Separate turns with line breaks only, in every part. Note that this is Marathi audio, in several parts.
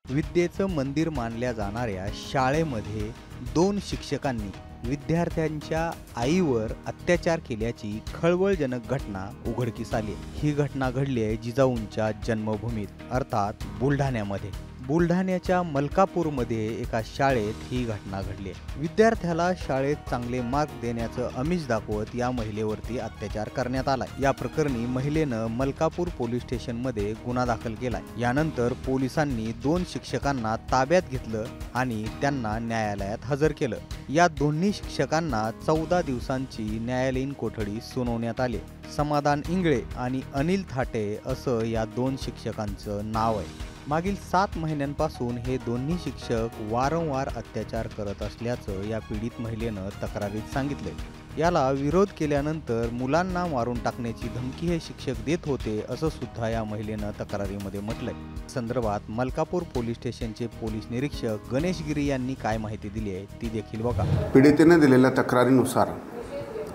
विद्येचं मंदिर मानल्या जाणाऱ्या शाळेमध्ये दोन शिक्षकांनी विद्यार्थ्यांच्या आईवर अत्याचार केल्याची खळबळजनक घटना उघडकीस आली। ही घटना घडली आहे जिजाऊंच्या जन्मभूमीत अर्थात बुलढाण्यामध्ये। बुलढाण्याच्या मलकापूरमध्ये एका शाळेत ही घटना घडली आहे। विद्यार्थ्याला शाळेत चांगले मार्क देण्याचं आमिष दाखवत या महिलेवरती अत्याचार करण्यात आला। या प्रकरणी महिलेनं मलकापूर पोलीस स्टेशनमध्ये गुन्हा दाखल केला। यानंतर पोलिसांनी दोन शिक्षकांना ताब्यात घेतलं आणि त्यांना न्यायालयात हजर केलं। या दोन्ही शिक्षकांना 14 दिवसांची न्यायालयीन कोठडी सुनावण्यात आली। समाधान इंगळे आणि अनिल थाटे असं या दोन शिक्षकांचं नाव आहे। मागील 7 महिन्यांपासून हे दोन्ही शिक्षक वारंवार अत्याचार करत असल्याचं या पीडित महिलेनं तक्रारीत सांगितलंय। याला विरोध केल्यानंतर मुलांना मारून टाकण्याची धमकी हे शिक्षक देत होते असं सुद्धा या महिलेनं तक्रारीमध्ये म्हटलंय। संदर्भात मलकापूर पोलीस स्टेशनचे पोलीस निरीक्षक गणेश गिरी यांनी काय माहिती दिली आहे ती देखील बघा।
पीडितेने दिलेल्या तक्रारीनुसार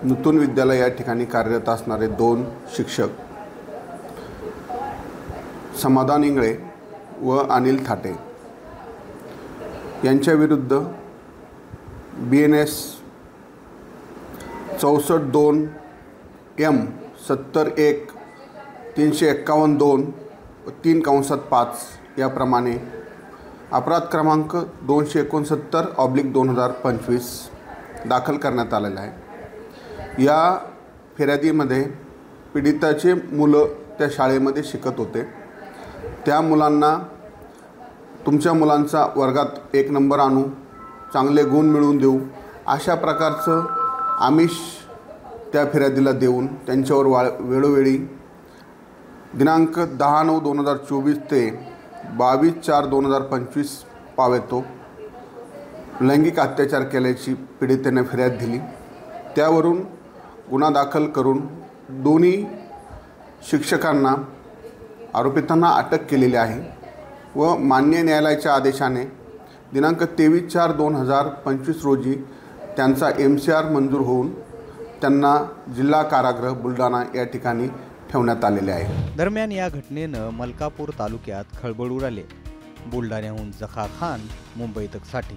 नूतन विद्यालय या ठिकाणी कार्यरत असणारे दोन शिक्षक समाधान इंगळे व अनिल थाटे यांच्या विरुद्ध BNS 64-2 M 70-1 351-2 3/5 याप्रमाणे अपराध क्रमांक 269/2025 दाखल करण्यात आलेला आहे। या फिर्यादीमध्ये पीडिताचे मुलं त्या शाळेमध्ये शिकत होते। त्या मुलांना तुमच्या मुलांचा वर्गात 1 नंबर आणू, चांगले गुण मिळवून देऊ अशा प्रकारचं आमिष त्या फिर्यादीला देऊन त्यांच्यावर वेळोवेळी दिनांक 10/9/2024 ते 22/4/2025 पावेतो लैंगिक अत्याचार केल्याची पीडितेने फिर्याद दिली। त्यावरून गुन्हा दाखल करून दोन्ही शिक्षकांना आरोपितांना अटक केलेली आहे व मान्य न्यायालयाच्या आदेशाने दिनांक 23/4/2025 रोजी त्यांचा MCR मंजूर होऊन त्यांना जिल्हा कारागृह बुलढाणा या ठिकाणी ठेवण्यात आलेले आहे।
दरम्यान या घटनेनं मलकापूर तालुक्यात खळबळ उडाली। बुलढाण्याहून जखा खान, मुंबई तकसाठी।